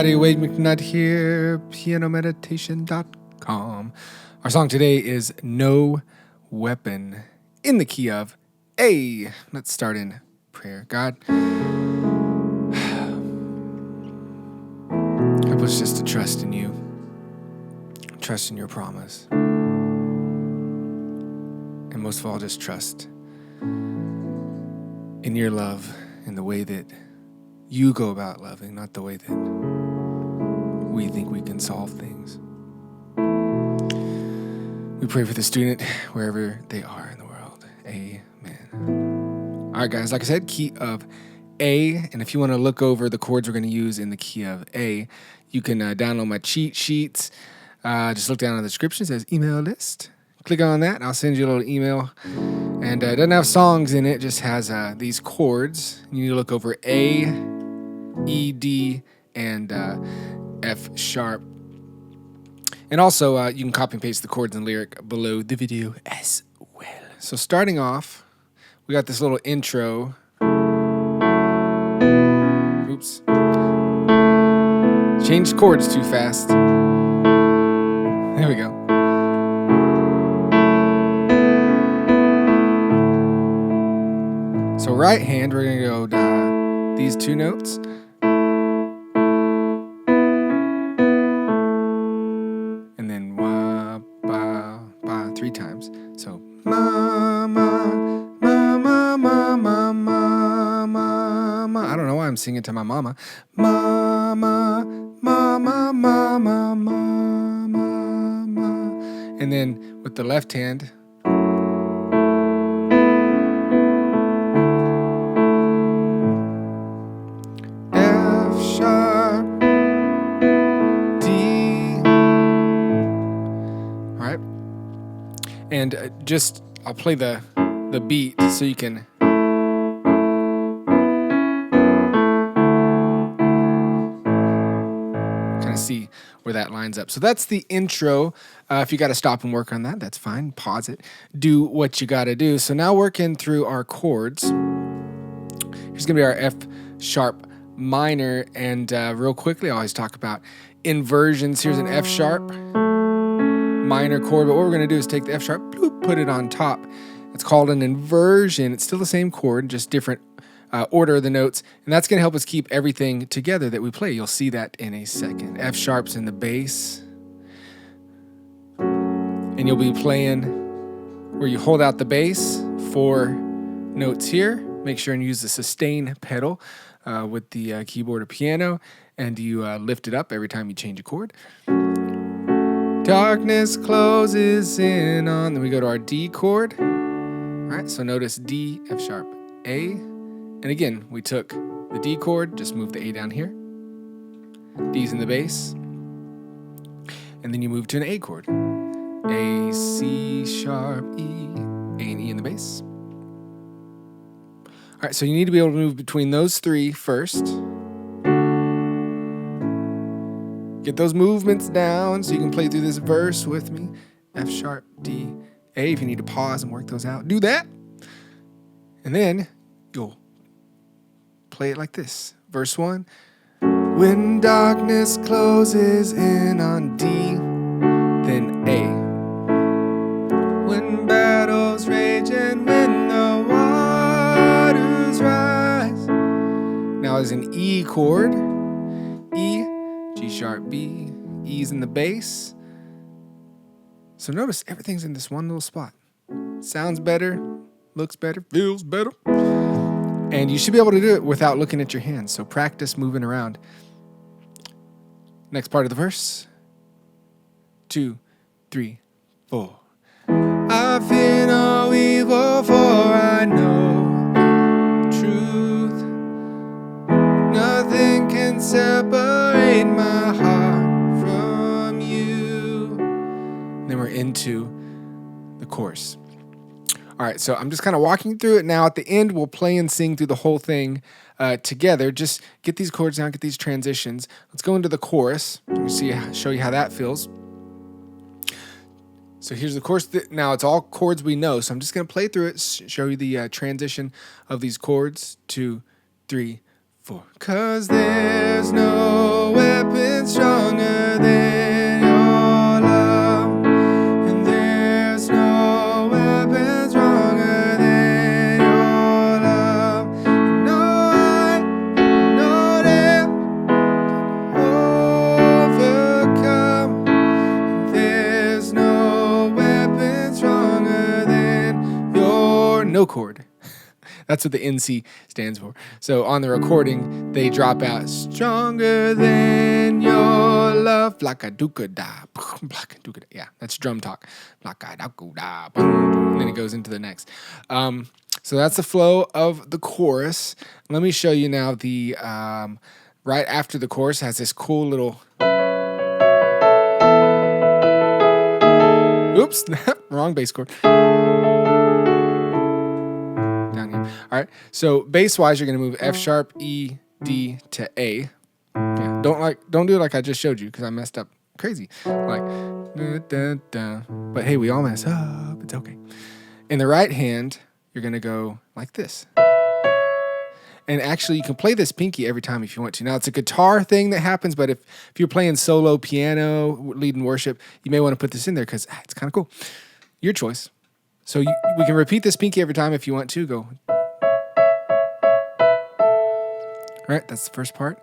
everybody, Wade McNutt here, pianomeditation.com. Our song today is No Weapon in the key of A. Let's start in prayer. God, help us just to trust in you, trust in your promise, and most of all, just trust in your love, in the way that you go about loving, not the way that we think we can solve things. We pray for the student wherever they are in the world. Amen. All right, guys, like I said, key of A. And if you want to look over the chords we're going to use in the key of A, you can download my cheat sheets. Just look down in the description. It says email list. Click on that, and I'll send you a little email. And it doesn't have songs in it. It just has these chords. You need to look over A, E, D, and F sharp. And also, you can copy and paste the chords and lyric below the video as well. So starting off, we got this little intro. Oops. Changed chords too fast. There we go. So right hand, we're going to go these two notes. And then wah, ba, ba, 3 times. So ma, ma, ma, ma, ma, ma, ma, ma, ma. I don't know why I'm singing to my mama. Ma, ma, ma, ma, ma, ma, ma, ma, ma. And then with the left hand, and I'll play the beat so you can kind of see where that lines up. So that's the intro. If you got to stop and work on that, that's fine. Pause it. Do what you got to do. So now working through our chords. Here's going to be our F sharp minor. And real quickly, I always talk about inversions. Here's an F sharp minor chord, but what we're going to do is take the F sharp, bloop, put it on top. It's called an inversion. It's still the same chord, just different order of the notes, and that's going to help us keep everything together that we play. You'll see that in a second. F sharp's in the bass, and you'll be playing where you hold out the bass, 4 notes here. Make sure and use the sustain pedal with the keyboard or piano, and you lift it up every time you change a chord. Darkness closes in on, then we go to our D chord. All right, so notice D, F sharp, A. And again, we took the D chord, just move the A down here. D's in the bass. And then you move to an A chord. A, C sharp, E, A and E in the bass. All right, so you need to be able to move between those 3 first. Get those movements down so you can play through this verse with me. F sharp, D, A. If you need to pause and work those out, do that. And then you'll play it like this. Verse 1. When darkness closes in on D, then A. When battles rage and when the waters rise. Now is an E chord. E, G sharp, B, E's in the bass. So notice everything's in this one little spot. Sounds better, looks better, feels better. And you should be able to do it without looking at your hands. So practice moving around. Next part of the verse. 2, 3, 4. I fear no evil, for I know truth. Nothing can separate my heart from you. And then we're into the chorus. All right, so I'm just kind of walking through it now. At the end, we'll play and sing through the whole thing together. Just get these chords down, get these transitions. Let's go into the chorus. Let me show you how that feels. So here's the chorus. Now it's all chords we know, so I'm just going to play through it, show you the transition of these chords. 2, 3, 4. 'Cause there's no weapon weapon stronger than your love. And there's no weapon stronger than your love. And no height, no depth overcome. There's no weapon stronger than your no chord. That's what the NC stands for. So on the recording, they drop out stronger than your love. Blaka-duka-da. Blaka-duka-da. Yeah, that's drum talk. Blaka-duka-da. And then it goes into the next. So that's the flow of the chorus. Let me show you now the right after the chorus has this cool little. Oops, wrong bass chord. Down here. All right. So bass-wise, you're gonna move F sharp, E, D to A. Yeah. Don't do it like I just showed you because I messed up crazy. Like, da, da, da. But hey, we all mess up. It's okay. In the right hand, you're gonna go like this. And actually, you can play this pinky every time if you want to. Now, it's a guitar thing that happens, but if you're playing solo piano, leading worship, you may want to put this in there because it's kind of cool. Your choice. So we can repeat this pinky every time if you want to. Go. All right, that's the first part.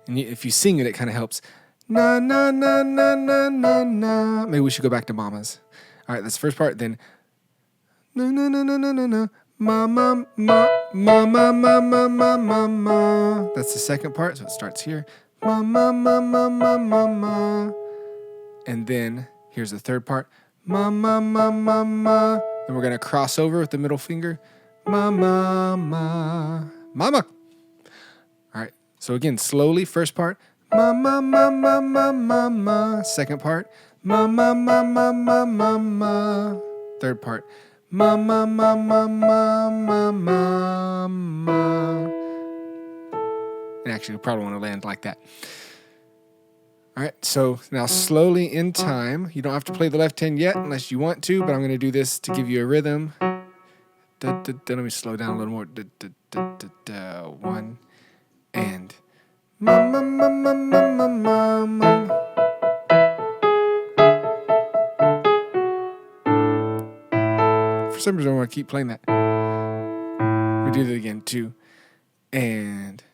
And if you sing it, it kind of helps. Na, na, na, na, na, na, na. Maybe we should go back to mamas. All right, that's the first part. Then, na, na, na, na, na, na, na. Ma, ma, ma, ma, ma, ma, ma, ma, ma, ma. That's the second part, so it starts here. Ma, ma, ma, ma, ma, ma, ma. And then, here's the third part. Ma, ma, ma, ma, ma. Then we're going to cross over with the middle finger. Ma, ma, ma. Mama. All right. So again, slowly, first part. Ma, ma, ma, ma, ma, ma, ma. Second part. Ma, ma, ma, ma, ma, ma, ma. Third part. Ma, ma, ma, ma, ma, ma, ma, ma. And actually, you probably want to land like that. All right, so now slowly in time. You don't have to play the left hand yet unless you want to, but I'm going to do this to give you a rhythm. Da, da, da. Let me slow down a little more. Da, da, da, da, da. One, and. Ma, ma, ma, ma, ma, ma, ma, ma. For some reason, I want to keep playing that. We do that again. 2, and.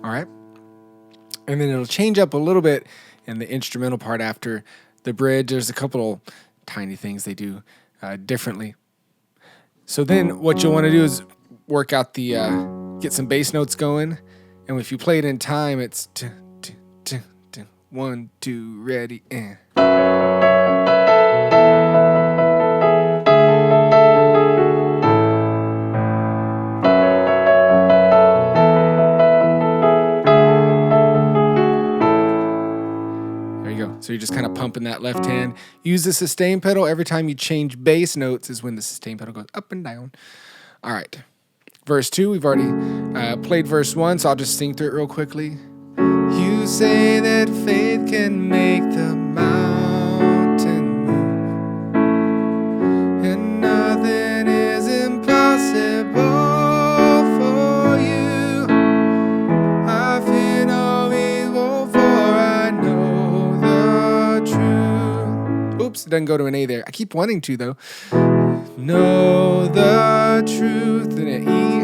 All right. And then it'll change up a little bit in the instrumental part after the bridge. There's a couple tiny things they do differently. So then what you'll want to do is work out the, get some bass notes going. And if you play it in time, it's 1, 2, ready, and. So you're just kind of pumping that left hand. Use the sustain pedal. Every time you change bass notes is when the sustain pedal goes up and down. All right. Verse 2, we've already played verse 1, so I'll just sing through it real quickly. You say that faith can make the mountain move, and nothing is impossible for you. I fear no evil, for I know the truth. Oops, it doesn't go to an A there. I keep wanting to, though. Know the truth in an E.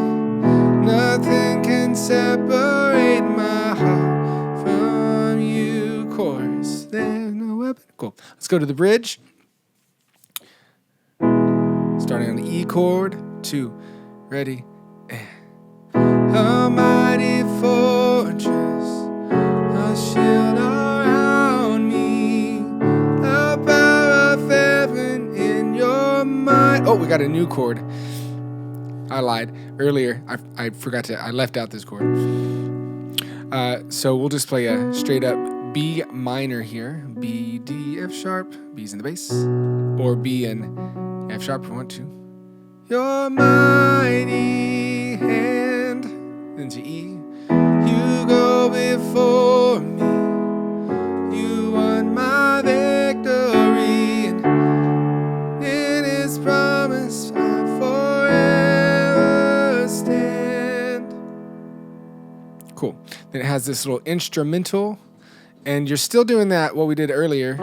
Nothing can separate my heart from you. Chords, there's no weapon. Cool. Let's go to the bridge. Starting on the E chord. 2, ready. A mighty fortress, a shield around me, the power of heaven in your mind. Oh, we got a new chord. I lied earlier. I forgot to. I left out this chord. So we'll just play a straight up B minor here. B, D, F sharp. B's in the bass, or B and F sharp if you want to. Your mighty hand into E. You go has this little instrumental, and you're still doing that, what we did earlier.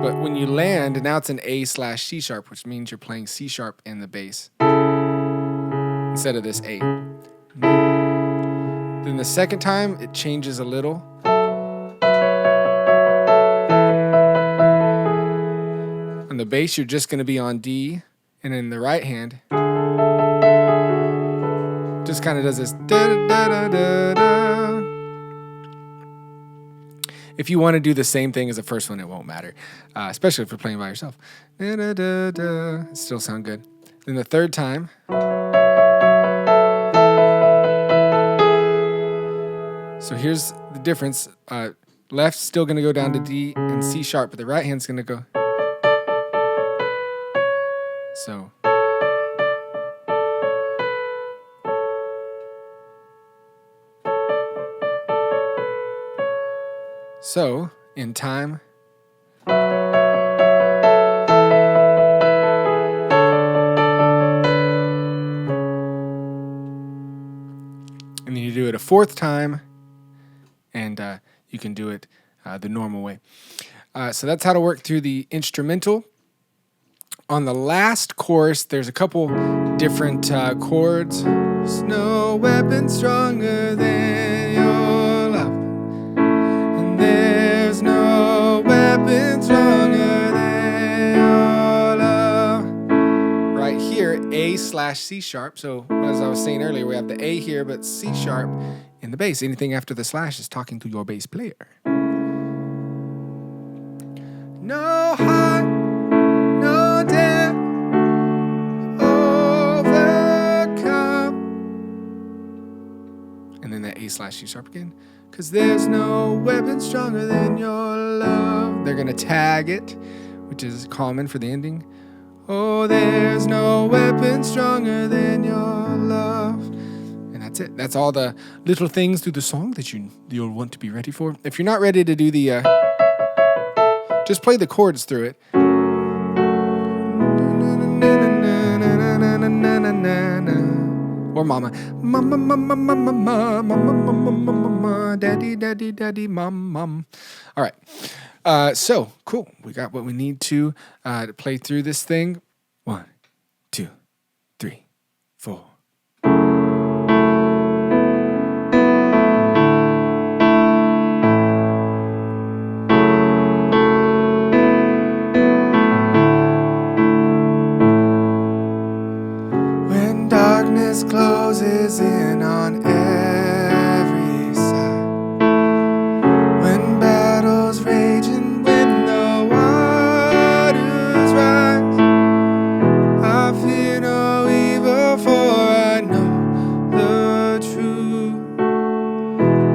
But when you land, now it's an A/C sharp, which means you're playing C sharp in the bass instead of this A. Then the second time, it changes a little. On the bass, you're just going to be on D, and in the right hand, just kind of does this da-da-da-da-da-da. If you want to do the same thing as the first one, it won't matter, especially if you're playing by yourself. Da-da-da-da. It still sound good. Then the third time, so here's the difference. Left's still going to go down to D and C sharp, but the right hand's going to go. So. So, in time. And then you do it a fourth time, and you can do it the normal way. So that's how to work through the instrumental. On the last chorus, there's a couple different chords. There's no weapon stronger than your love. And there's no weapon stronger than your love. Right here, A/C sharp. So as I was saying earlier, we have the A here, but C sharp in the bass. Anything after the slash is talking to your bass player. No heart, no death, overcome. And then that A/C sharp again. 'Cause there's no weapon stronger than your love. They're gonna tag it, which is common for the ending. Oh, there's no weapon stronger than your love. And that's it. That's all the little things through the song that you'll want to be ready for. If you're not ready to do the, just play the chords through it. Or mama. Mama, mama, mama, mama, mama, mama, mama, daddy, daddy, daddy, mom, mom. All right. So, cool. We got what we need to play through this thing. 1, 2, 3, 4. Closes in on every side. When battles raging, when the waters rise, I fear no evil, for I know the truth.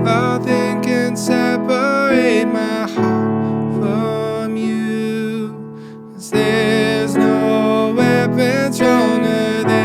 Nothing can separate my heart from you. 'Cause there's no weapon stronger than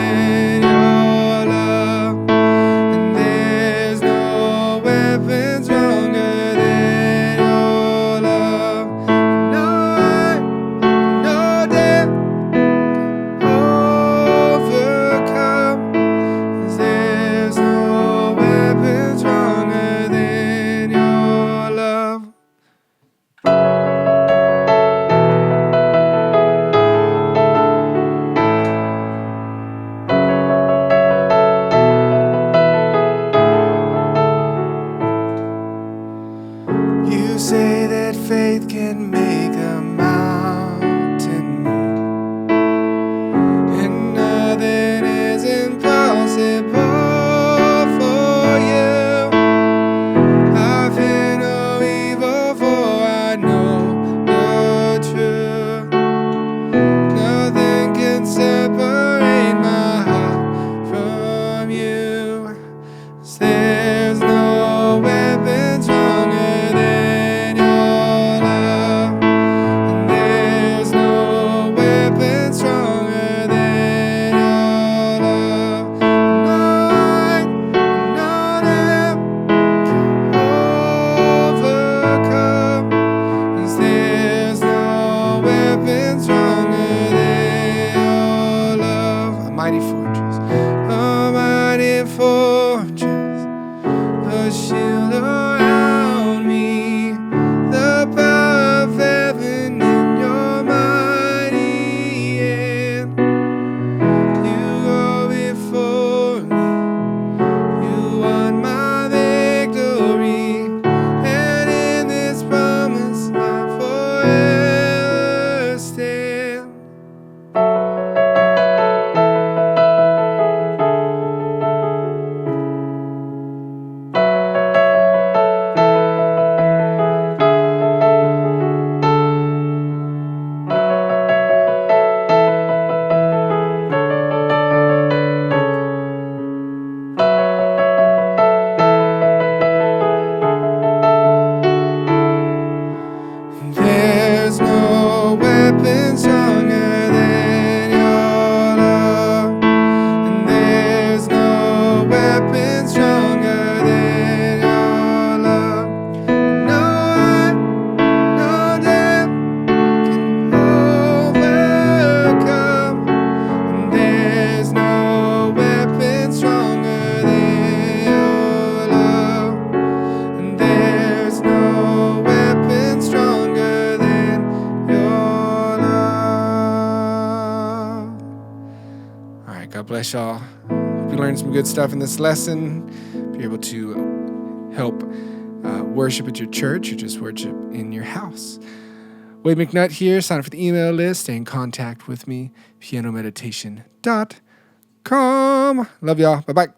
bless y'all. Hope you learned some good stuff in this lesson. Be able to help worship at your church or just worship in your house. Wade McNutt here. Sign up for the email list. Stay in contact with me. pianomeditation.com. Love y'all. Bye-bye.